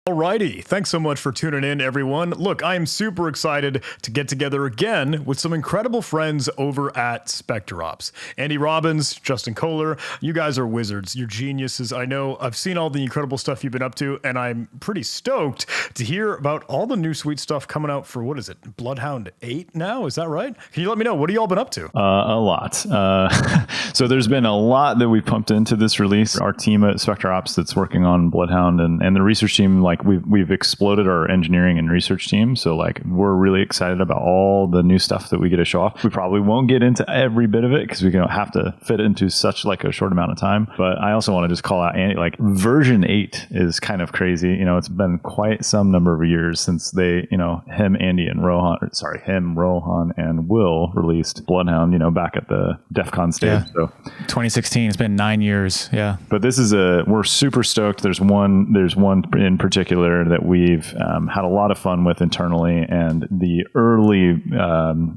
Alrighty, thanks so much for tuning in, everyone. Look, I am super excited to get together again with some incredible friends over at SpecterOps. Andy Robbins, Justin Kohler, you guys are wizards. You're geniuses. I know I've seen all the incredible stuff you've been up to, and I'm pretty stoked to hear about all the new sweet stuff coming out for, what is it, BloodHound 8 now? Is that right? Can you let me know? What have you all been up to? A lot. So there's been a lot that we've pumped into this release. Our team at SpecterOps that's working on BloodHound and the research team, like we've exploded our engineering and research team. So like we're really excited about all the new stuff that we get to show off. We probably won't get into every bit of it because we don't have to fit it into such like a short amount of time. But I also want to just call out Andy, like version 8 is kind of crazy. You know, it's been quite some number of years since they, you know, him, Rohan and Will released BloodHound, you know, back at the DEF CON stage. Yeah. So 2016, it's been 9 years. Yeah. But this is we're super stoked. There's one in particular that we've had a lot of fun with internally, and the early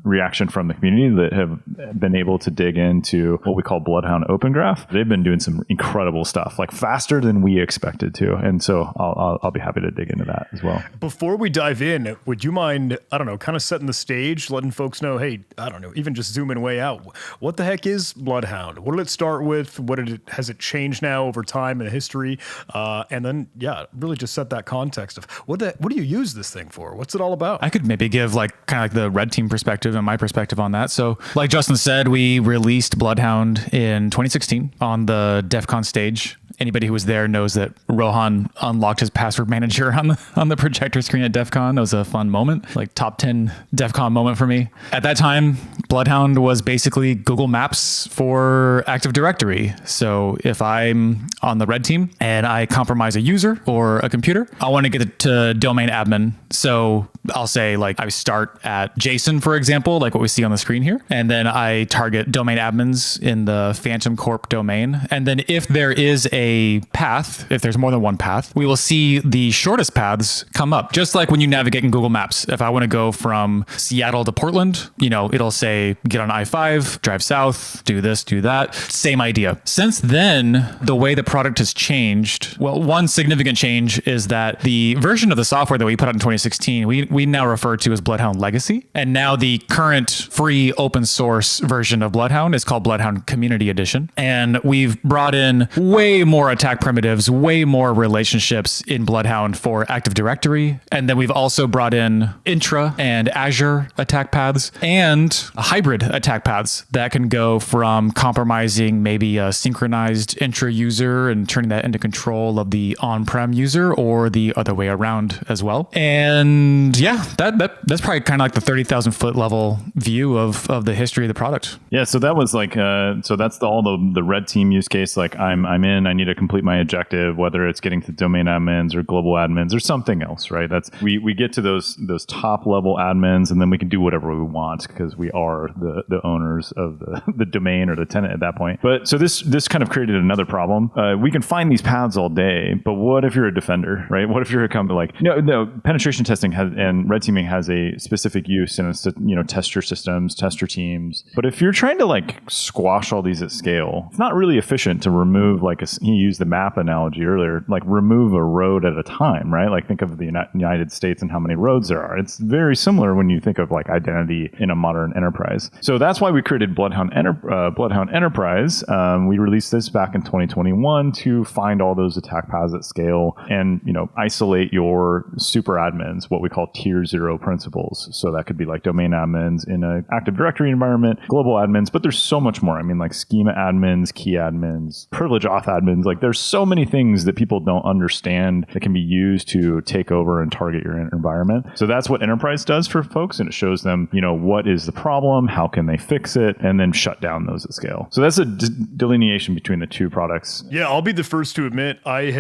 reaction from the community that have been able to dig into what we call BloodHound Open Graph. They've been doing some incredible stuff, like faster than we expected to. And so I'll be happy to dig into that as well. Before we dive in, would you mind, I don't know, kind of setting the stage, letting folks know, hey, I don't know, even just zooming way out. What the heck is BloodHound? What did it start with? Has it changed now over time in history? And then, yeah, really just set that context of what do you use this thing for? What's it all about? I could maybe give like kind of like the red team perspective and my perspective on that. So like Justin said, we released BloodHound in 2016 on the DEF CON stage. Anybody who was there knows that Rohan unlocked his password manager on the projector screen at DEF CON. That was a fun moment, like top 10 DEF CON moment for me. At that time, BloodHound was basically Google Maps for Active Directory. So if I'm on the red team and I compromise a user or a computer, I want to get it to domain admin. So I'll say like I start at Jason, for example, like what we see on the screen here. And then I target domain admins in the Phantom Corp domain. And then if there is a path, if there's more than one path, we will see the shortest paths come up. Just like when you navigate in Google Maps, if I want to go from Seattle to Portland, you know, it'll say get on I-5, drive south, do this, do that. Same idea. Since then, the way the product has changed, well, one significant change is that the version of the software that we put out in 2016, we now refer to as BloodHound Legacy. And now the current free open source version of BloodHound is called BloodHound Community Edition. And we've brought in way more attack primitives, way more relationships in BloodHound for Active Directory. And then we've also brought in intra and Azure attack paths and hybrid attack paths that can go from compromising maybe a synchronized intra user and turning that into control of the on-prem user, or the other way around as well. And yeah, that's probably kind of like the 30,000 foot level view of the history of the product. Yeah, so that was like, so that's all the red team use case. Like I'm in, I need to complete my objective, whether it's getting to domain admins or global admins or something else, right? That's we get to those top level admins, and then we can do whatever we want because we are the owners of the domain or the tenant at that point. But so this kind of created another problem. We can find these paths all day, but what if you're a defender, right? What if you're a company like no penetration testing and red teaming has a specific use, and it's to, you know, test your systems, test your teams. But if you're trying to like squash all these at scale, it's not really efficient to remove like he used the map analogy earlier, like remove a road at a time, right? Like think of the United States and how many roads there are. It's very similar when you think of like identity in a modern enterprise. So that's why we created BloodHound Enterprise. We released this back in 2021 to find all those attack paths at scale and, you know, isolate your super admins, what we call tier 0 principles. So that could be like domain admins in an Active Directory environment, global admins, but there's so much more. I mean, like schema admins, key admins, privilege auth admins. Like there's so many things that people don't understand that can be used to take over and target your environment. So that's what Enterprise does for folks, and it shows them, you know, what is the problem, how can they fix it, and then shut down those at scale. So that's a delineation between the two products. Yeah, I'll be the first to admit I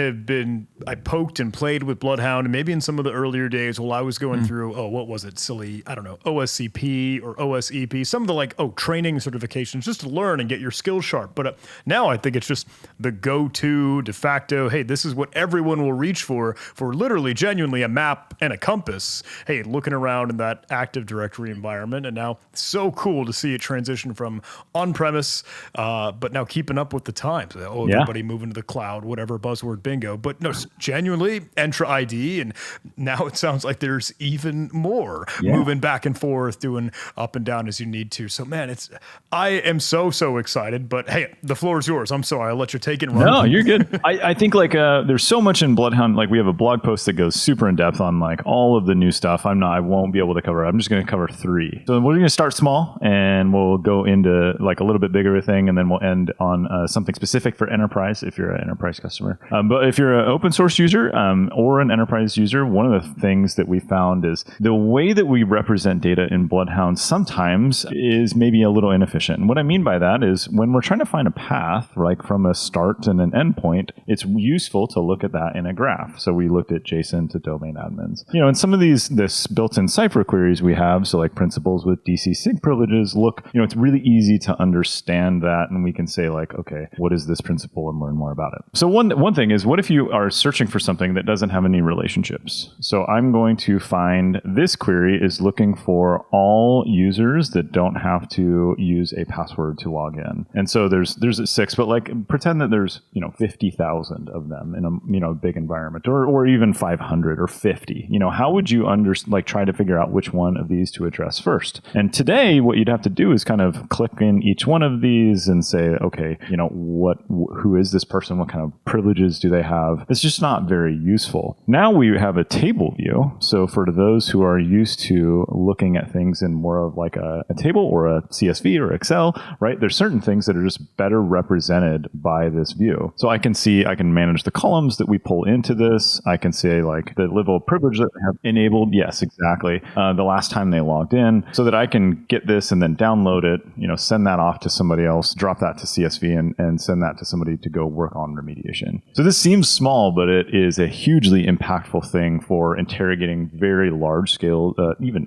poked and played with BloodHound, and maybe in some of the earlier days while I was going going through, what was it? Silly, I don't know, OSCP or OSEP, some of the training certifications just to learn and get your skills sharp. But now I think it's just the go-to de facto, hey, this is what everyone will reach for literally genuinely a map and a compass. Hey, looking around in that Active Directory environment, and now so cool to see it transition from on-premise, but now keeping up with the times. Everybody moving to the cloud, whatever buzzword bingo. But no, genuinely Entra ID, and now it sounds like there's even more moving back and forth, doing up and down as you need to. So man, I am so excited. But hey, the floor is yours. I'm sorry, I'll let you take it and run. No, you're good. I think there's so much in BloodHound. Like we have a blog post that goes super in depth on like all of the new stuff. I won't be able to cover. I'm just going to cover 3. So we're going to start small, and we'll go into like a little bit bigger thing, and then we'll end on something specific for enterprise if you're an enterprise customer. But if you're an open source user or an enterprise user, one of the things that we found is the way that we represent data in BloodHound sometimes is maybe a little inefficient. And what I mean by that is when we're trying to find a path, like from a start and an endpoint, it's useful to look at that in a graph. So we looked at JSON to domain admins. And some of this built-in Cypher queries we have, so like principals with DC sig privileges, it's really easy to understand that, and we can say like, okay, what is this principal, and learn more about it. So one thing is, what if you are searching for something that doesn't have any relationships? So I'm going to find this query is looking for all users that don't have to use a password to log in. And so there's 6, but like pretend that there's 50,000 of them in a big environment, or even 500 or 50. How would you try to figure out which one of these to address first? And today, what you'd have to do is kind of click in each one of these and say, okay, who is this person? What kind of privileges do they have? It's just not very useful. Now we have a table view. So for those who are used to looking at things in more of like a table or a CSV or Excel, right? There's certain things that are just better represented by this view. So I can manage the columns that we pull into this. I can say like the level of privilege that they have enabled. Yes, exactly. The last time they logged in, so that I can get this and then download it, send that off to somebody else, drop that to CSV and send that to somebody to go work on remediation. So this seems small, but it is a hugely impactful thing for interrogating very large scale, even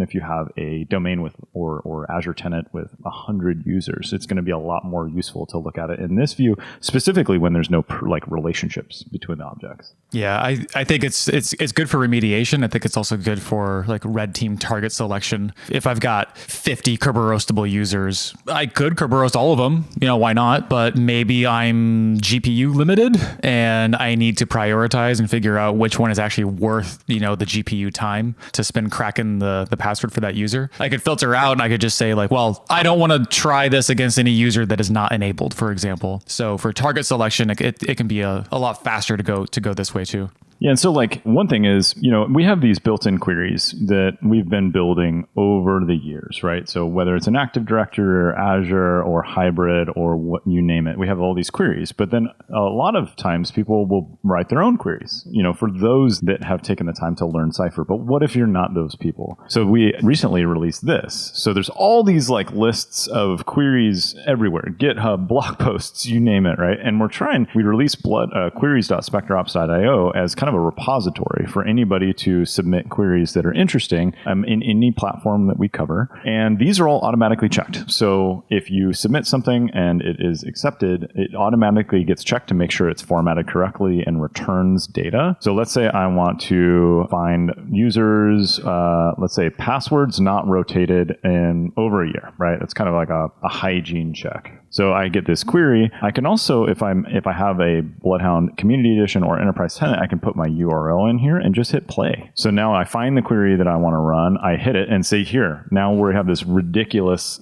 if you have a domain with or Azure tenant with 100 users, it's going to be a lot more useful to look at it in this view, specifically when there's no relationships between the objects. Yeah, I think it's good for remediation. I think it's also good for like red team target selection. If I've got 50 Kerberoastable users, I could Kerberoast all of them. Why not? But maybe I'm GPU limited and I need to prioritize and figure out which one is actually worth, the GPU time to spend cracking the password for that user. I could filter out and I could just say like, well, I don't want to try this against any user that is not enabled, for example. So for target selection, it can be a lot faster to go this way too. Yeah, and so like one thing is, we have these built-in queries that we've been building over the years, right? So whether it's an Active Directory or Azure or hybrid or what you name it, we have all these queries. But then a lot of times people will write their own queries, for those that have taken the time to learn Cypher. But what if you're not those people? So we recently released this. So there's all these like lists of queries everywhere, GitHub, blog posts, you name it, right? And we released queries.spectrops.io as kind of a repository for anybody to submit queries that are interesting in any platform that we cover. And these are all automatically checked. So if you submit something and it is accepted, it automatically gets checked to make sure it's formatted correctly and returns data. So let's say I want to find users, let's say passwords not rotated in over a year, right? That's kind of like a hygiene check. So I get this query. I can also, if I have a BloodHound Community Edition or Enterprise Tenant, I can put my URL in here and just hit play. So now I find the query that I want to run. I hit it and say, here, now we have this ridiculous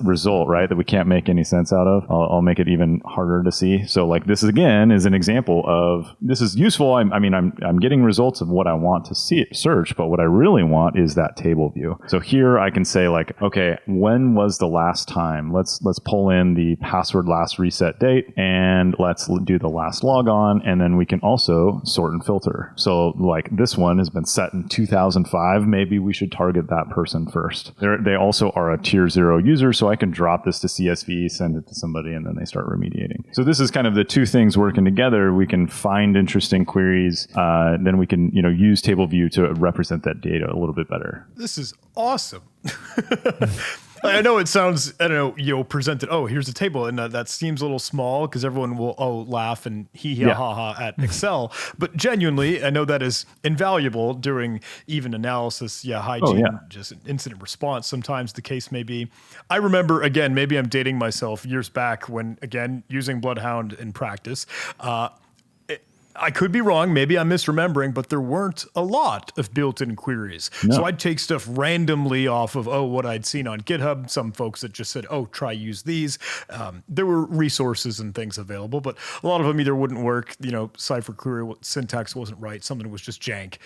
result, right, that we can't make any sense out of. I'll make it even harder to see. So like this again is an example of this is useful. I'm getting results of what I want to search, but what I really want is that table view. So here I can say like, okay, when was the last time? Let's pull in the the password last reset date, and let's do the last logon, and then we can also sort and filter. So like this one has been set in 2005. Maybe we should target that person first. They also are a tier 0 user, so I can drop this to CSV, send it to somebody, and then they start remediating. So this is kind of the two things working together. We can find interesting queries, then we can use table view to represent that data a little bit better. This is awesome. I know it sounds, I don't know, presented, here's a table, and that seems a little small because everyone will, laugh and ha ha at Excel. But genuinely, I know that is invaluable during even analysis, hygiene, just incident response. Sometimes the case may be. I remember, again, maybe I'm dating myself, years back when, again, using BloodHound in practice, I could be wrong. Maybe I'm misremembering, but there weren't a lot of built-in queries. No. So I'd take stuff randomly off of, what I'd seen on GitHub. Some folks that just said, try use these. There were resources and things available, but a lot of them either wouldn't work. Cipher query syntax wasn't right. Something was just jank.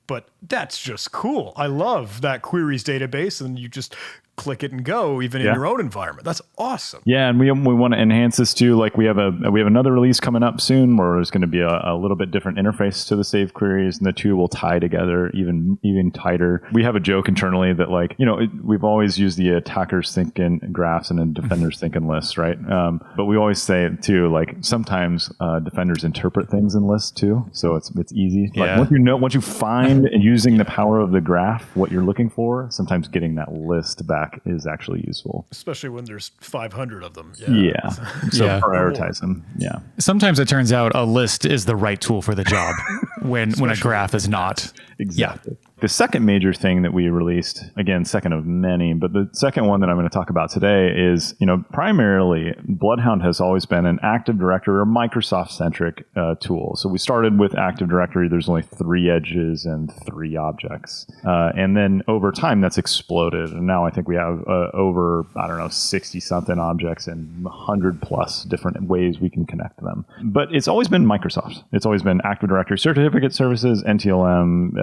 But that's just cool. I love that queries database, and you just click it and go, even in your own environment. That's awesome. Yeah, and we want to enhance this too. Like we have another release coming up soon where there's going to be a little bit different interface to the save queries, and the two will tie together even tighter. We have a joke internally that we've always used the attackers thinking graphs and then defenders thinking lists, right? But we always say too, sometimes defenders interpret things in lists too, so it's easy. Yeah. Once you find using the power of the graph what you're looking for, sometimes getting that list back is actually useful, especially when there's 500 of them. So prioritize them. Sometimes it turns out a list is the right tool for the job when a graph is not. Exactly. The second major thing that we released, again, second of many, but the second one that I'm going to talk about today is, primarily BloodHound has always been an Active Directory or Microsoft-centric tool. So we started with Active Directory. There's only 3 edges and 3 objects. And then over time, that's exploded. And now I think we have over, 60-something objects and 100+ different ways we can connect them. But it's always been Microsoft. It's always been Active Directory Certificate Services, NTLM,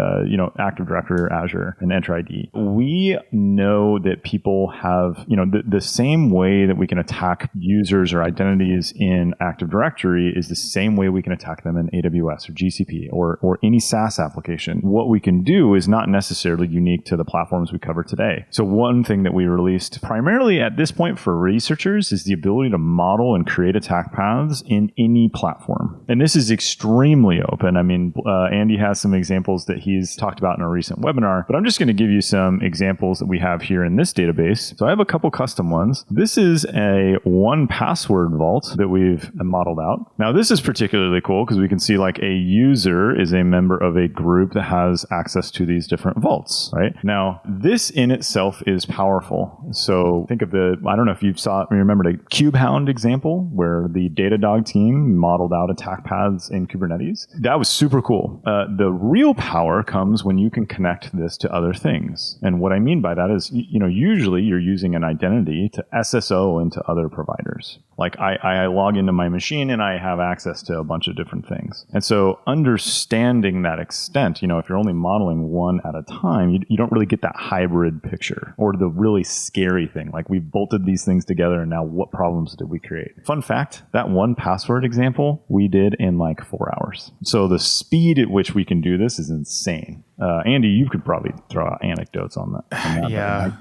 Active Directory or Azure, and Enter ID. We know that people have, the same way that we can attack users or identities in Active Directory is the same way we can attack them in AWS or GCP or any SaaS application. What we can do is not necessarily unique to the platforms we cover today. So one thing that we released primarily at this point for researchers is the ability to model and create attack paths in any platform. And this is extremely open. I mean, Andy has some examples that he's talked about in a recent webinar, but I'm just going to give you some examples that we have here in this database. So I have a couple custom ones. This is a 1Password vault that we've modeled out. Now this is particularly cool because we can see a user is a member of a group that has access to these different vaults, right? Now this in itself is powerful. So think of I don't know if you remember the BloodHound example where the Datadog team modeled out attack paths in Kubernetes. That was super cool. The real power comes when you can connect this to other things. And what I mean by that is, usually you're using an identity to SSO into other providers. Like I log into my machine and I have access to a bunch of different things. And so understanding that extent, if you're only modeling one at a time, you don't really get that hybrid picture or the really scary thing. Like we've bolted these things together and now what problems did we create? Fun fact, that 1Password example we did in 4 hours. So the speed at which we can do this is insane. Andy, you could probably throw out anecdotes on that. Yeah.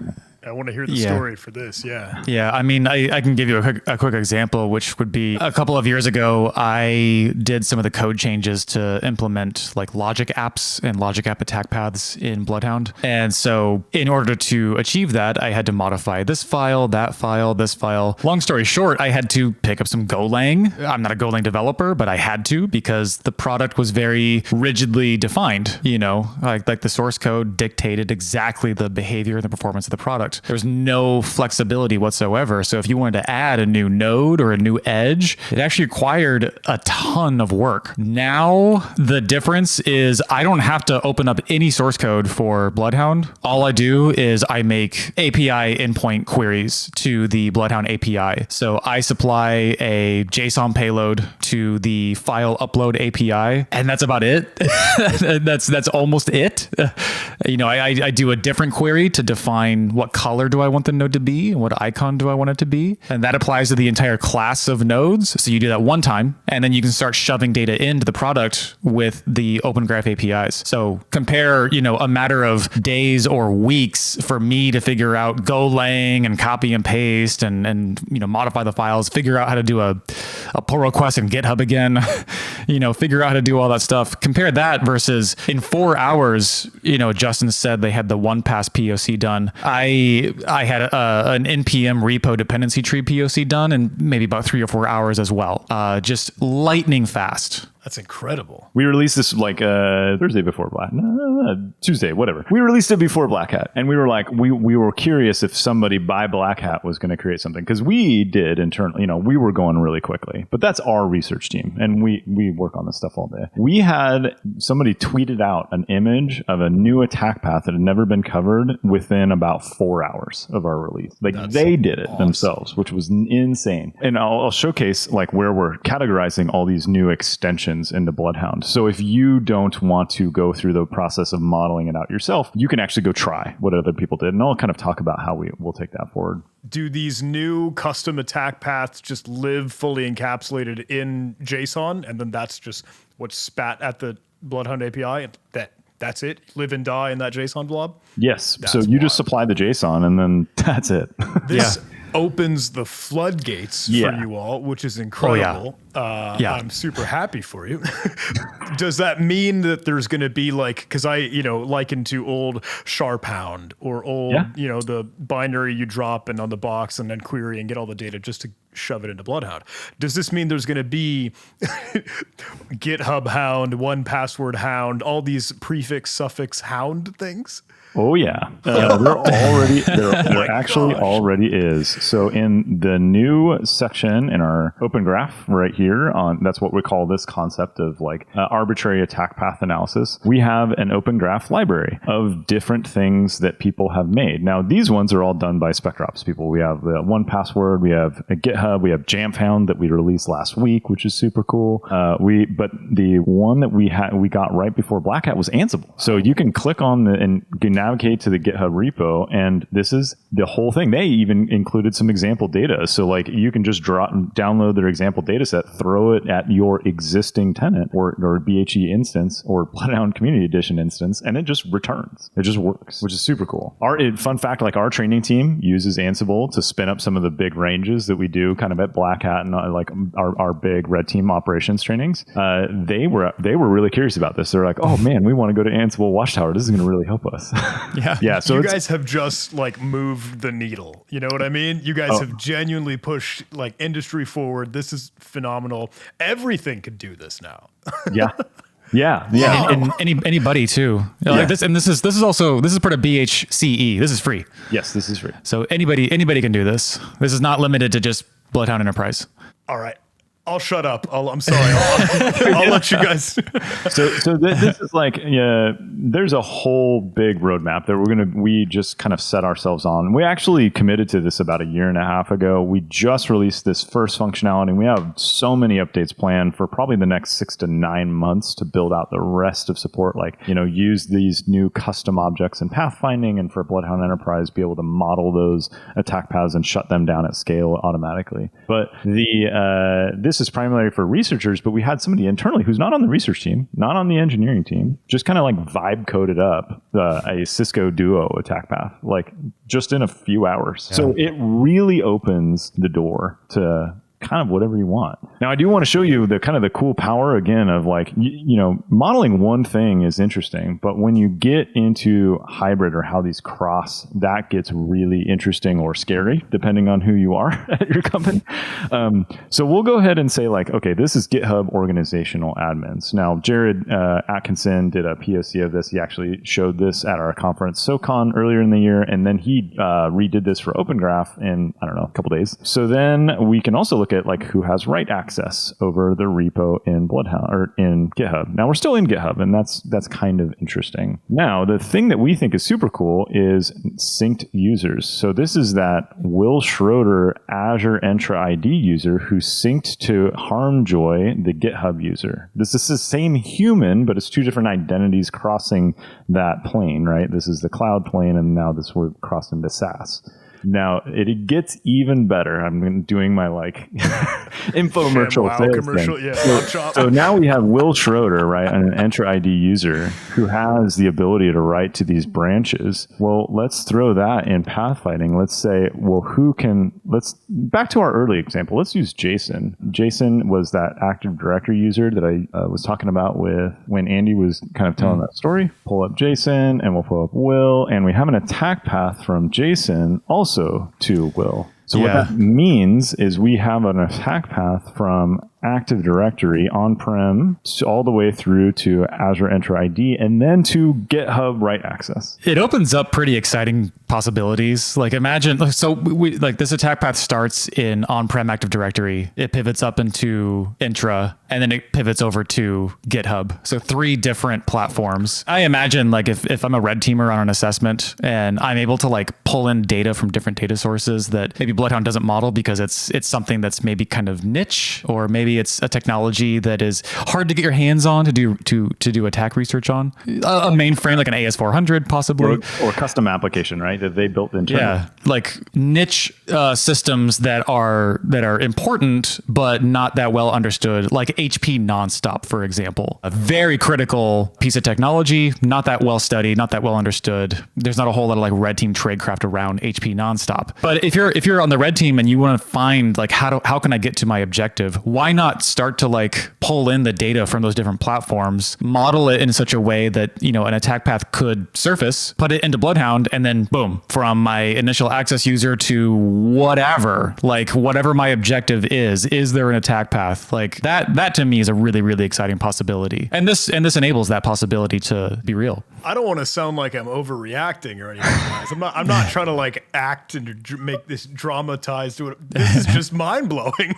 I want to hear the story for this. Yeah. Yeah. I mean, I can give you a quick example, which would be a couple of years ago, I did some of the code changes to implement logic apps and logic app attack paths in BloodHound. And so in order to achieve that, I had to modify this file, that file, this file. Long story short, I had to pick up some Golang. I'm not a Golang developer, but I had to because the product was very rigidly defined, like the source code dictated exactly the behavior and the performance of the product. There's no flexibility whatsoever. So if you wanted to add a new node or a new edge, it actually required a ton of work. Now, the difference is I don't have to open up any source code for BloodHound. All I do is I make API endpoint queries to the BloodHound API. So I supply a JSON payload to the file upload API, and that's about it. That's almost it. I do a different query to define what color do I want the node to be and what icon do I want it to be. And that applies to the entire class of nodes. So you do that one time, and then you can start shoving data into the product with the Open Graph APIs. So compare, a matter of days or weeks for me to figure out Golang and copy and paste and modify the files, figure out how to do a pull request in GitHub again, figure out how to do all that stuff. Compare that versus in 4 hours, Justin said they had the one pass POC done. I had an NPM repo dependency tree POC done in maybe about 3 or 4 hours as well. Just lightning fast. That's incredible. We released this like Thursday before Tuesday, whatever. We released it before Black Hat, and we were like, we were curious if somebody by Black Hat was going to create something, because we did internally. We were going really quickly, but that's our research team, and we work on this stuff all day. We had somebody tweeted out an image of a new attack path that had never been covered within about 4 hours of our release. They did it themselves, which was insane. And I'll showcase like where we're categorizing all these new extensions into BloodHound. So if you don't want to go through the process of modeling it out yourself, you can actually go try what other people did. And I'll kind of talk about how we'll take that forward. Do these new custom attack paths just live fully encapsulated in JSON, and then that's just what's spat at the BloodHound API? That's it? Live and die in that JSON blob? Yes. So you just supply the JSON, and then that's it. This opens the floodgates for you all, which is incredible. I'm super happy for you. Does that mean that there's going to be because I, liken to old SharpHound or old, the binary you drop and on the box and then query and get all the data just to shove it into BloodHound. Does this mean there's going to be GitHub Hound, 1Password Hound, all these prefix, suffix Hound things? Oh yeah, there actually already is. So in the new section in our Open Graph right here, that's what we call this concept of arbitrary attack path analysis. We have an Open Graph library of different things that people have made. Now these ones are all done by SpectreOps people. We have the 1Password, we have a GitHub, we have JamFound that we released last week, which is super cool. But the one that we got right before Black Hat was Ansible. So you can click on and navigate to the GitHub repo, and this is the whole thing. They even included some example data. So you can just download their example data set, throw it at your existing tenant or BHE instance or BloodHound Community Edition instance, and it just returns. It just works, which is super cool. Fun fact, our training team uses Ansible to spin up some of the big ranges that we do kind of at Black Hat and our big red team operations trainings. They were really curious about this. They're like, oh man, we want to go to Ansible Watchtower. This is going to really help us. Yeah. So you guys have just moved the needle. You know what I mean? You guys have genuinely pushed industry forward. This is phenomenal. Everything could do this now. Yeah. And anybody too. This is part of BHCE. This is free. Yes, this is free. So anybody can do this. This is not limited to just BloodHound Enterprise. All right. I'll shut up. I'm sorry. I'll let you guys. So this is there's a whole big roadmap that we just kind of set ourselves on. We actually committed to this about 1.5 years ago. We just released this first functionality, and we have so many updates planned for probably the next 6 to 9 months to build out the rest of support. Use these new custom objects in pathfinding, and for BloodHound Enterprise, be able to model those attack paths and shut them down at scale automatically. But this is primarily for researchers, but we had somebody internally who's not on the research team, not on the engineering team, just kind of vibe coded up a Cisco Duo attack path, just in a few hours. Yeah. So it really opens the door to kind of whatever you want. Now, I do want to show you the kind of the cool power again of modeling one thing is interesting, but when you get into hybrid or how these cross, that gets really interesting or scary depending on who you are at your company. So we'll go ahead and say okay, this is GitHub organizational admins. Now, Jared Atkinson did a POC of this. He actually showed this at our conference SoCon earlier in the year, and then he redid this for Open Graph in, a couple days. So then we can also look at like who has write access over the repo in BloodHound or in GitHub. Now we're still in GitHub, and that's kind of interesting. Now, the thing that we think is super cool is synced users. So this is that Will Schroeder Azure Entra ID user who synced to Harmjoy, the GitHub user. This is the same human, but it's two different identities crossing that plane, right? This is the cloud plane, and now this we're crossed into SaaS. Now, it gets even better. I'm doing my like infomercial sales commercial, thing. Yeah, so now we have Will Schroeder, right, an Entra ID user who has the ability to write to these branches. Well, let's throw that in pathfinding. Let's say, well, back to our early example. Let's use Jason. Jason was that Active Directory user that I was talking about with when Andy was kind of telling that story. Pull up Jason, and we'll pull up Will, and we have an attack path from Jason also to Will. So what that means is we have an attack path from Active Directory on-prem all the way through to Azure Entra ID and then to GitHub write access. It opens up pretty exciting possibilities. Like imagine, so we like this attack path starts in on-prem Active Directory. It pivots up into Entra, and then it pivots over to GitHub. So 3 different platforms. I imagine like if I'm a red teamer on an assessment and I'm able to like pull in data from different data sources that maybe BloodHound doesn't model because it's something that's maybe kind of niche, or maybe it's a technology that is hard to get your hands on to do attack research on. A mainframe like an AS400 possibly, or custom application, right, that they built internally. Yeah, like niche systems that are important but not that well understood, like HP Nonstop, for example. A very critical piece of technology, not that well studied, not that well understood. There's not a whole lot of like red team tradecraft around HP Nonstop. But if you're on the red team and you want to find like how can I get to my objective, why not start to like pull in the data from those different platforms, model it in such a way that, you know, an attack path could surface, put it into BloodHound, and then boom, from my initial access user to whatever my objective is there an attack path? Like that to me is a really, really exciting possibility. And this enables that possibility to be real. I don't want to sound like I'm overreacting or anything, guys. I'm not trying to like act and make this dramatized. This is just mind blowing.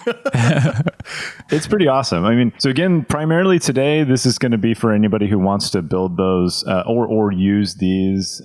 It's pretty awesome. I mean, so again, primarily today, this is going to be for anybody who wants to build those or use these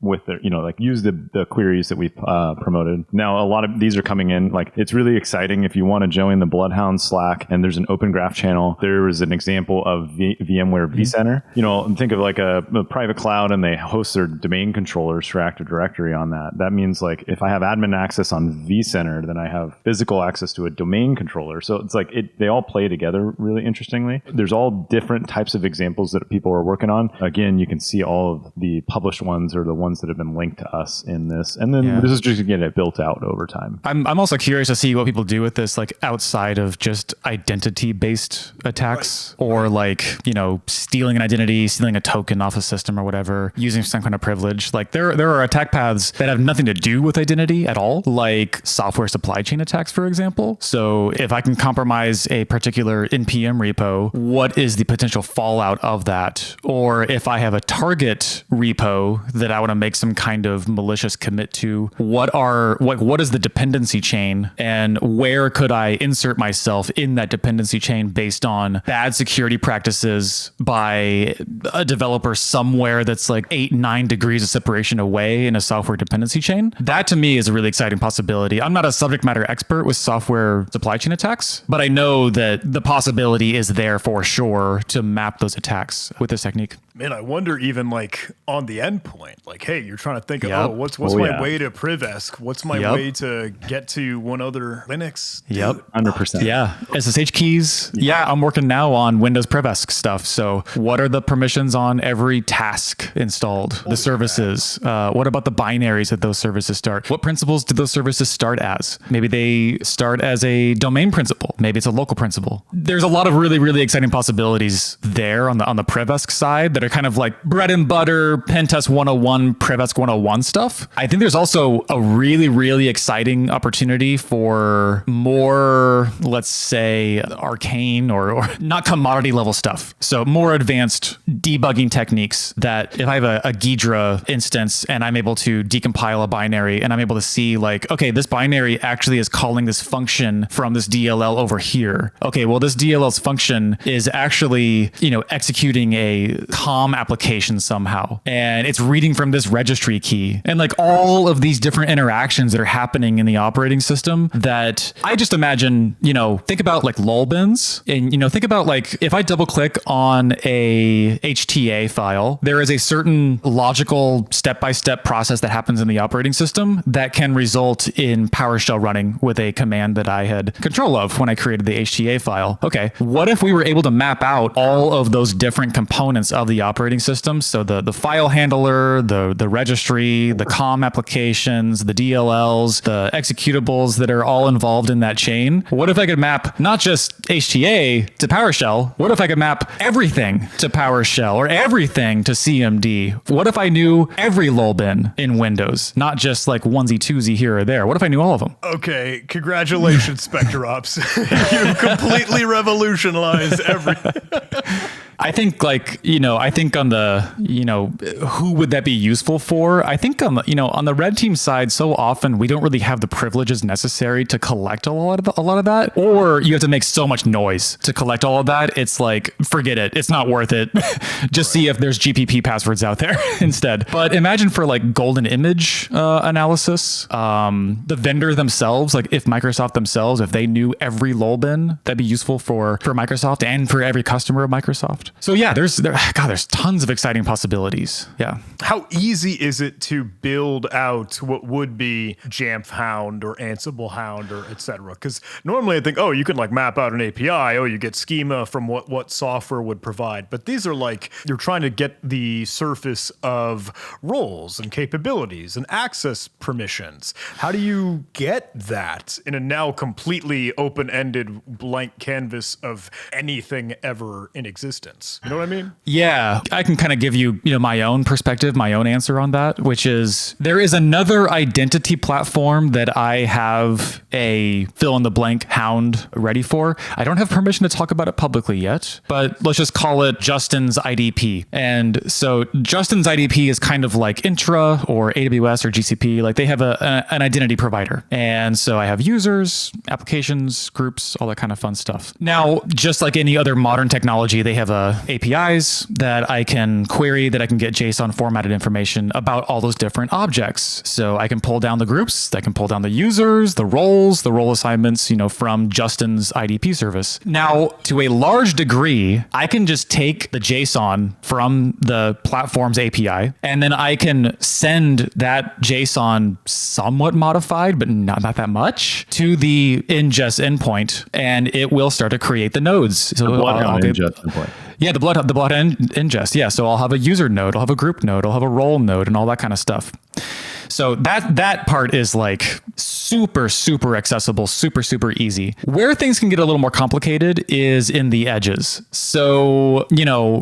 with their, you know, like use the queries that we've promoted. Now, a lot of these are coming in. Like, it's really exciting if you want to join the BloodHound Slack, and there's an Open Graph channel. There is an example of VMware vCenter. You know, think of like a private cloud, and they host their domain controllers for Active Directory on that. That means like if I have admin access on vCenter, then I have physical access to a domain controller. So it's like they all play together really interestingly. There's all different types of examples that people are working on. Again, you can see all of the published ones or the ones that have been linked to us in this. And then this is just to get it built out over time. I'm also curious to see what people do with this, like outside of just identity-based attacks, or like, you know, stealing an identity, stealing a token off a system or whatever, using some kind of privilege. Like there are attack paths that have nothing to do with identity at all, like software supply chain attacks, for example. So if I can compromise a particular NPM repo, what is the potential fallout of that? Or if I have a target repo that I want to make some kind of malicious commit to, what is the dependency chain, and where could I insert myself in that dependency chain based on bad security practices by a developer somewhere that's like 8-9 degrees of separation away in a software dependency chain? That to me is a really exciting possibility. I'm not a subject matter expert with software supply chain attacks, but I know that the possibility is there for sure to map those attacks with this technique. Man, I wonder even like on the endpoint, like, hey, you're trying to think of, what's my way to Privesk? What's my way to get to one other Linux? Yep. 100%. Yeah. SSH keys. Yeah. I'm working now on Windows Privesk stuff. So what are the permissions on every task installed? The services. What about the binaries that those services start? What principles do those services start as? Maybe they start as a domain principle. Maybe it's a local principle. There's a lot of really, really exciting possibilities there on the Privesk side that that are kind of like bread and butter, pen test 101, Prevesk 101 stuff. I think there's also a really, really exciting opportunity for more, let's say, arcane or not commodity level stuff. So more advanced debugging techniques that if I have a Ghidra instance and I'm able to decompile a binary and I'm able to see like, okay, this binary actually is calling this function from this DLL over here. Okay, well, this DLL's function is actually, executing a COM application somehow. And it's reading from this registry key. And like all of these different interactions that are happening in the operating system that I just imagine, think about like lol bins and, think about like if I double click on a HTA file, there is a certain logical step-by-step process that happens in the operating system that can result in PowerShell running with a command that I had control of when I created the HTA file. Okay, what if we were able to map out all of those different components of the operating system? So the file handler, the registry, the COM applications, the DLLs, the executables that are all involved in that chain. What if I could map not just HTA to PowerShell? What if I could map everything to PowerShell or everything to CMD? What if I knew every lol bin in Windows, not just like onesie twosie here or there? What if I knew all of them? Okay, congratulations, SpectreOps. You've completely revolutionized everything. I think I think on the, who would that be useful for? I think on the, on the red team side, so often we don't really have the privileges necessary to collect a lot of that, or you have to make so much noise to collect all of that. It's like, forget it. It's not worth it. Just see if there's GPP passwords out there instead. But imagine for like golden image analysis, the vendor themselves, like if Microsoft themselves, if they knew every lol bin, that'd be useful for Microsoft and for every customer of Microsoft. So yeah, there's tons of exciting possibilities. Yeah. How easy is it to build out what would be Jamf Hound or Ansible Hound or et cetera? Because normally I think, oh, you can like map out an API. Oh, you get schema from what software would provide. But these are like, you're trying to get the surface of roles and capabilities and access permissions. How do you get that in a now completely open-ended blank canvas of anything ever in existence? You know what I mean? Yeah, I can kind of give you, my own perspective, my own answer on that, which is there is another identity platform that I have a fill in the blank hound ready for. I don't have permission to talk about it publicly yet, but let's just call it Justin's IDP. And so Justin's IDP is kind of like Intra or AWS or GCP. Like they have an identity provider. And so I have users, applications, groups, all that kind of fun stuff. Now, just like any other modern technology, they have APIs that I can query, that I can get JSON formatted information about all those different objects. So I can pull down the groups, I can pull down the users, the roles, the role assignments, from Justin's IDP service. Now, to a large degree, I can just take the JSON from the platform's API, and then I can send that JSON somewhat modified, but not that much, to the ingest endpoint, and it will start to create the nodes. So I'll ingest endpoint. Yeah, the BloodHound ingest. Yeah, so I'll have a user node, I'll have a group node, I'll have a role node, and all that kind of stuff. So that part is like super, super accessible, super, super easy. Where things can get a little more complicated is in the edges. So,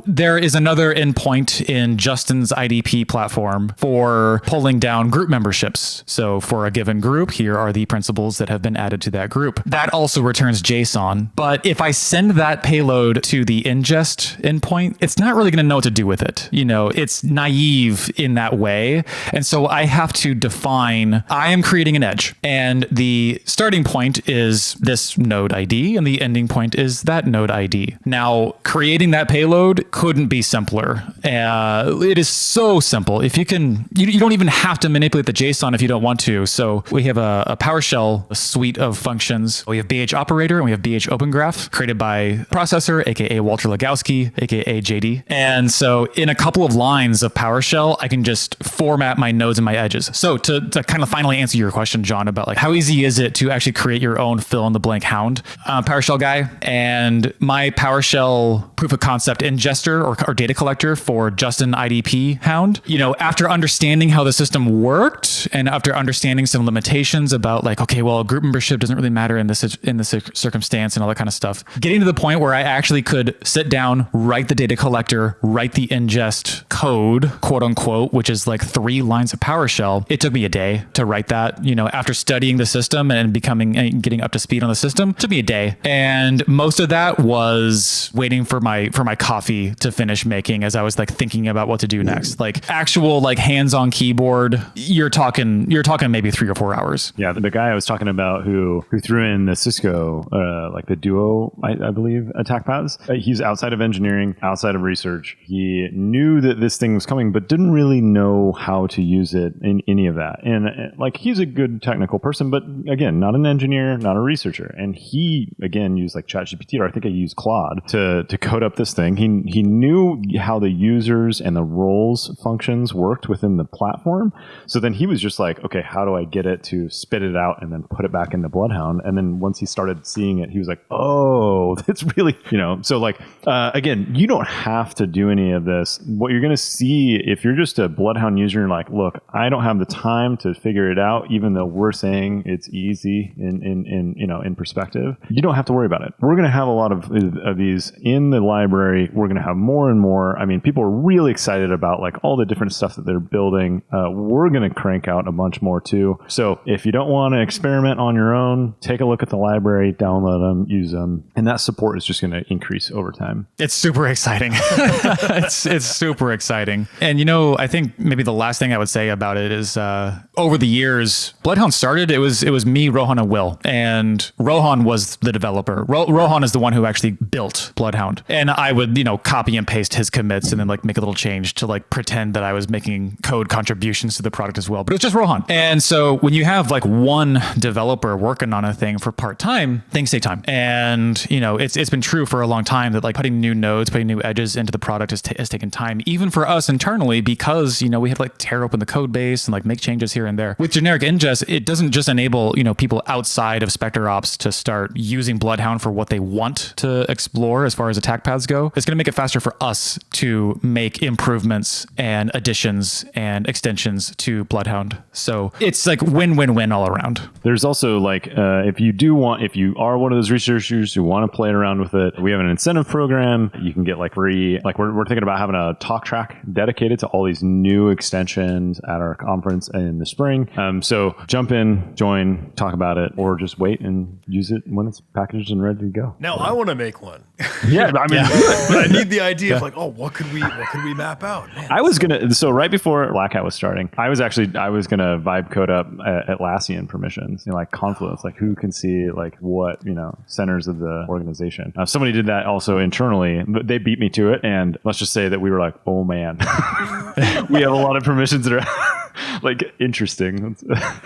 there is another endpoint in Justin's IDP platform for pulling down group memberships. So for a given group, here are the principals that have been added to that group. That also returns JSON. But if I send that payload to the ingest endpoint, it's not really going to know what to do with it. It's naive in that way. And so I have to define, I am creating an edge, and the starting point is this node ID and the ending point is that node ID. Now, creating that payload couldn't be simpler. It is so simple. If you can, you don't even have to manipulate the JSON if you don't want to. So we have a PowerShell suite of functions. We have BH operator and we have BH open graph created by processor, aka Walter Legowski, aka JD. And so in a couple of lines of PowerShell, I can just format my nodes and my edges. So to kind of finally answer your question, John, about about like how easy is it to actually create your own fill in the blank hound. I'm a PowerShell guy, and my PowerShell proof of concept ingester or data collector for Justin IDP hound, after understanding how the system worked and after understanding some limitations about like, okay, well, group membership doesn't really matter in this circumstance and all that kind of stuff, getting to the point where I actually could sit down, write the data collector, write the ingest code, quote unquote, which is like 3 lines of PowerShell. It took me a day to write that, after studying the system and getting up to speed on the system. It took me a day. And most of that was waiting for my coffee to finish making as I was like thinking about what to do next. Like actual like hands-on keyboard, you're talking maybe 3 or 4 hours. Yeah, the guy I was talking about who threw in the Cisco, like the Duo, I believe, attack paths. He's outside of engineering, outside of research. He knew that this thing was coming, but didn't really know how to use it in any of that. And like, he's a good technical person, but again, not an engineer, not a researcher. And he, again, used like ChatGPT, or I think I used Claude to code up this thing. He knew how the users and the roles functions worked within the platform. So then he was just like, okay, how do I get it to spit it out and then put it back in the BloodHound? And then once he started seeing it, he was like, oh, that's really, so like, again, you don't have to do any of this. What you're going to see if you're just a BloodHound user and like, look, I don't have the time to figure it out, even though we're saying it's easy in perspective, you don't have to worry about it. We're going to have a lot of these in the library. We're going to have more and more. I mean, people are really excited about like all the different stuff that they're building. We're going to crank out a bunch more too. So if you don't want to experiment on your own, take a look at the library, download them, use them. And that support is just going to increase over time. It's super exciting. It's super exciting. And I think maybe the last thing I would say about it is over the years, BloodHound started, it was me, Rohan, and Will. And Rohan was the developer. Rohan is the one who actually built BloodHound. And I would, copy and paste his commits and then like make a little change to like pretend that I was making code contributions to the product as well. But it was just Rohan. And so when you have like one developer working on a thing for part-time, things take time. And, it's been true for a long time that like putting new nodes, putting new edges into the product has taken time, even for us internally, because, we have to like tear open the code base and like make changes here and there. With generic ingest, it doesn't just enable, people outside of SpecterOps to start using BloodHound for what they want to explore as far as attack paths go. It's going to make it faster for us to make improvements and additions and extensions to BloodHound. So it's like win-win-win all around. There's also like, if you are one of those researchers who want to play around with it, we have an incentive program. You can get like free, like we're thinking about having a talk track dedicated to all these new extensions at our conference in the spring. So jump in, join, talk about it, or just wait and use it when it's packaged and ready to go. Now I want to make one. Yeah, I mean, but I need the idea of like, oh, what could we map out? Man, I was so right before Black Hat was starting, I was gonna vibe code up Atlassian permissions, like Confluence, like who can see like what centers of the organization. Somebody did that also internally, but they beat me to it, and let's just say that we were like, oh man, we have a lot of permissions that are like interesting.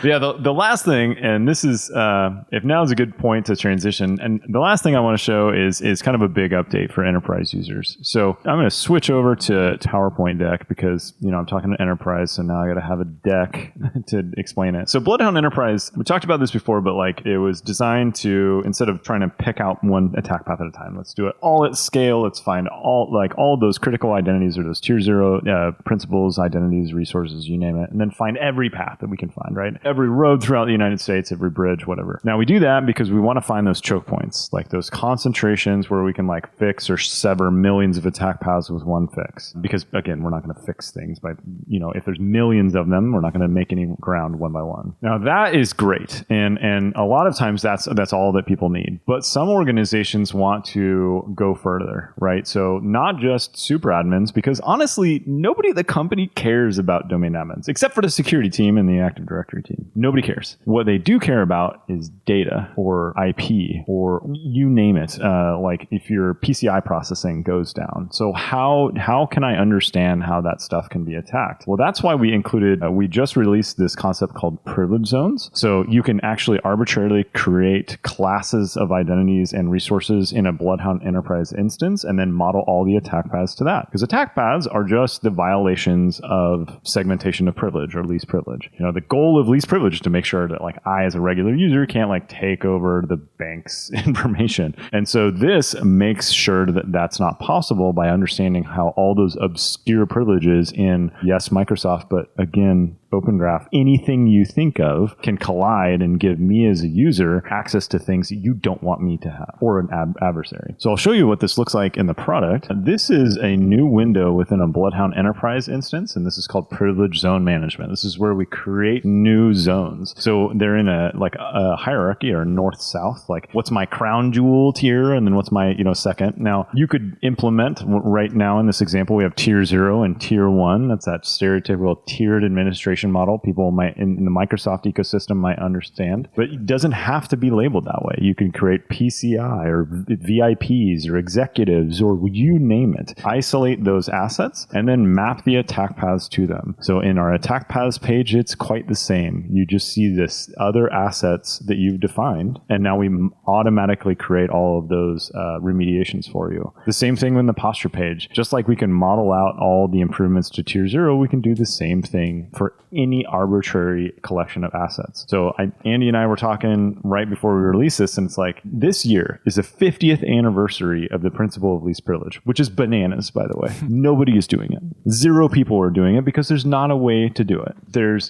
Yeah, the last thing, and this is if now is a good point to transition, and the last thing I want to show is kind of a big update for enterprise users. So I'm going to switch over to PowerPoint deck because I'm talking to enterprise, so now I got to have a deck to explain it. So BloodHound Enterprise, we talked about this before, but like it was designed to, instead of trying to pick out one attack path at a time, let's do it all at scale. Let's find all those critical identities or those tier 0 principles, identities, resources, you name it, and then find every path that we can find, right? Every road throughout the United States, every bridge, whatever. Now we do that because we want to find those choke points, like those concentrations where we can like fix or sever millions of attack paths with one fix. Because again, we're not going to fix things by, if there's millions of them, we're not going to make any ground one by one. Now that is great. And a lot of times that's all that people need. But some organizations want to go further, right? So not just super admins, because honestly, nobody at the company cares about domain admins, except for the security team and the Active Directory team. Nobody cares. What they do care about is data or IP or you name it. Like if your PCI processing goes down. So how can I understand how that stuff can be attacked? Well, that's why we just released this concept called privilege zones. So you can actually arbitrarily create classes of identities and resources in a BloodHound Enterprise instance and then model all the attack paths to that. Because attack paths are just the violations of segmentation of privilege or least privilege. The goal of least privilege is to make sure that like I as a regular user can't like take over the bank's information. And so this makes sure that that's not possible by understanding how all those obscure privileges in, yes, Microsoft, but again, Open Graph, anything you think of can collide and give me as a user access to things that you don't want me to have, or an adversary. So I'll show you what this looks like in the product. This is a new window within a BloodHound Enterprise instance, and this is called Privilege Zone Management. This is where we create new zones. So they're in a hierarchy or north-south, like what's my crown jewel tier, and then what's my second. Now you could implement right now in this example, we have tier 0 and tier 1. That's that stereotypical tiered administration model people might in the Microsoft ecosystem might understand, but it doesn't have to be labeled that way. You can create PCI or VIPs or executives or you name it. Isolate those assets and then map the attack paths to them. So in our attack paths page, it's quite the same. You just see this other assets that you've defined, and now we automatically create all of those remediations for you. The same thing in the posture page. Just like we can model out all the improvements to tier 0, we can do the same thing for any arbitrary collection of assets. So Andy and I were talking right before we released this, and it's like, this year is the 50th anniversary of the principle of least privilege, which is bananas, by the way. Nobody is doing it. 0 people are doing it because there's not a way to do it.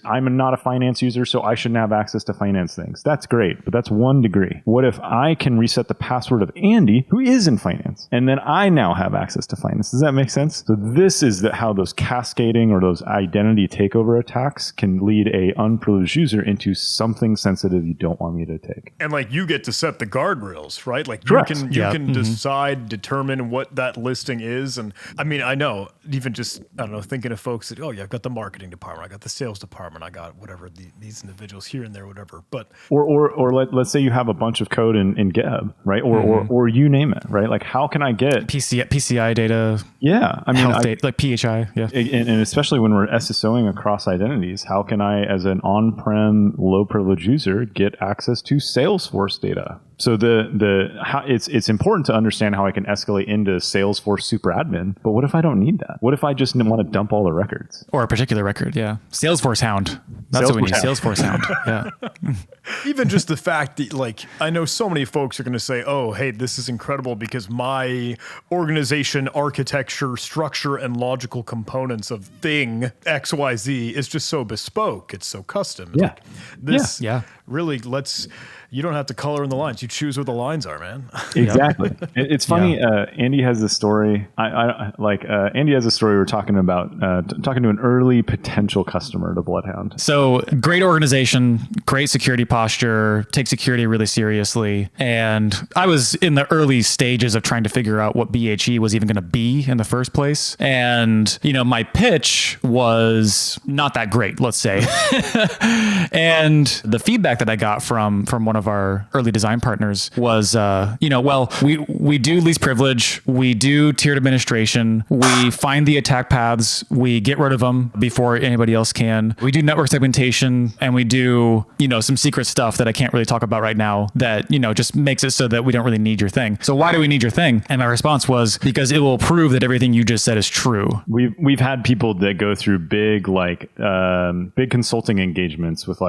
I'm not a finance user, so I shouldn't have access to finance things. That's great, but that's 1 degree. What if I can reset the password of Andy, who is in finance, and then I now have access to finance? Does that make sense? So this is how those cascading or those identity takeover attacks can lead a unprivileged user into something sensitive you don't want me to take. And like you get to set the guardrails, right? Like Correct. you can determine what that listing is. And I mean, I know even just, I don't know, thinking of folks that, oh yeah, I've got the marketing department, I got the sales department, I got whatever these individuals here and there, whatever. But let's say you have a bunch of code in GitHub, right? Or you name it, right? Like how can I get PCI data? Yeah, I mean, data, like PHI, yeah. And especially when we're SSOing across identities, how can I, as an on-prem low privilege user, get access to Salesforce data? So it's important to understand how I can escalate into Salesforce super admin, but what if I don't need that? What if I just want to dump all the records? Or a particular record, yeah. Salesforce Hound. That's what we need, Salesforce Hound. Yeah. Even just the fact that, like, I know so many folks are going to say, oh, hey, this is incredible because my organization, architecture, structure, and logical components of thing XYZ is just so bespoke. It's so custom. Yeah. Like, this Yeah. really you don't have to color in the lines. You choose where the lines are, man. Exactly. It's funny. Andy has a story. Andy has a story. We're talking about talking to an early potential customer to BloodHound. So great organization, great security posture, take security really seriously. And I was in the early stages of trying to figure out what BHE was even going to be in the first place. And, my pitch was not that great, let's say. And the feedback that I got from one of our early design partners was, we do least privilege, we do tiered administration, we find the attack paths, we get rid of them before anybody else can. We do network segmentation, and we do, some secret stuff that I can't really talk about right now that, just makes it so that we don't really need your thing. So why do we need your thing? And my response was, because it will prove that everything you just said is true. We've had people that go through big consulting engagements with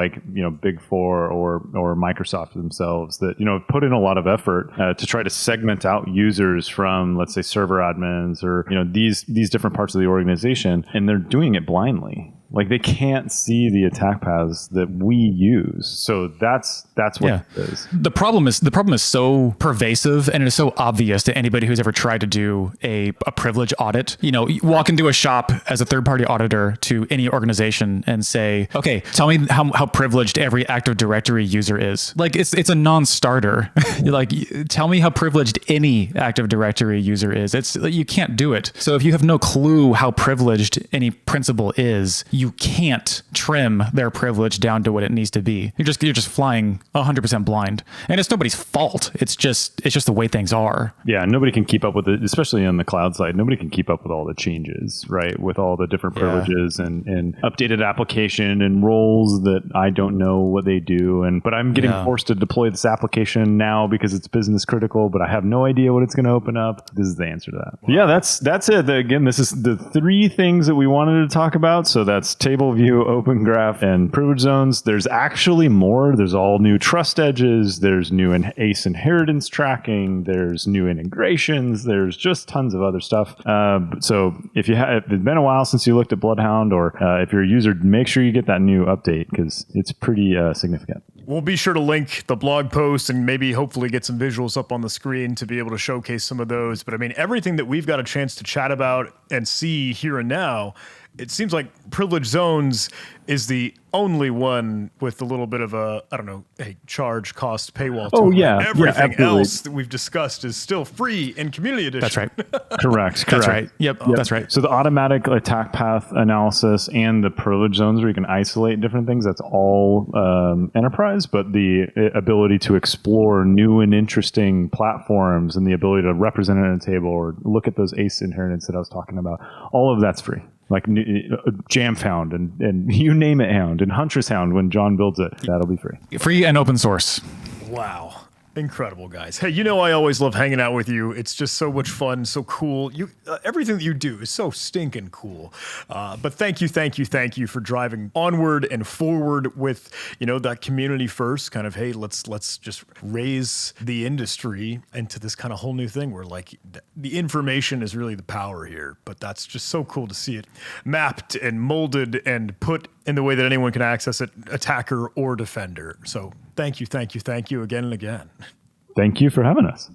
Big Four or Microsoft themselves that put in a lot of effort to try to segment out users from, let's say, server admins or these different parts of the organization, and they're doing it blindly. Like they can't see the attack paths that we use. So that's what it is. The problem is so pervasive, and it is so obvious to anybody who's ever tried to do a privilege audit. You walk into a shop as a third-party auditor to any organization and say, okay, tell me how privileged every Active Directory user is. Like it's a non-starter. Like, tell me how privileged any Active Directory user is. You can't do it. So if you have no clue how privileged any principal is, you can't trim their privilege down to what it needs to be. You're just flying 100% blind, and it's nobody's fault. It's just the way things are. Yeah, nobody can keep up with it, especially on the cloud side. Nobody can keep up with all the changes, right? With all the different privileges and updated application and roles that I don't know what they do. But I'm getting forced to deploy this application now because it's business critical, but I have no idea what it's going to open up. This is the answer to that. Wow. Yeah, that's it. Again, this is the 3 things that we wanted to talk about. So that's that's table view, open graph, and privilege zones. There's actually more. There's all new trust edges. There's new ACE inheritance tracking. There's new integrations. There's just tons of other stuff. So if it's been a while since you looked at BloodHound, or if you're a user, make sure you get that new update because it's pretty significant. We'll be sure to link the blog post and maybe hopefully get some visuals up on the screen to be able to showcase some of those. But I mean, everything that we've got a chance to chat about and see here and now, it seems like Privilege Zones is the only one with a little bit of a, I don't know, a charge, cost, paywall. Oh, yeah. Everything Yeah, else that we've discussed is still free in Community Edition. That's right. Correct. That's right. Yep. That's right. So the automatic attack path analysis and the privilege zones where you can isolate different things, that's all enterprise, but the ability to explore new and interesting platforms and the ability to represent it in a table or look at those ACE inheritance that I was talking about, all of that's free. Like Jam Found and you name it Hound and Huntress Hound when John builds it, that'll be free. Free and open source. Wow. Incredible, guys. Hey, I always love hanging out with you. It's just so much fun, so cool. Everything that you do is so stinking cool. But thank you for driving onward and forward with, that community first kind of, hey, let's just raise the industry into this kind of whole new thing where like the information is really the power here. But that's just so cool to see it mapped and molded and put in the way that anyone can access it, attacker or defender. So thank you again and again. Thank you for having us.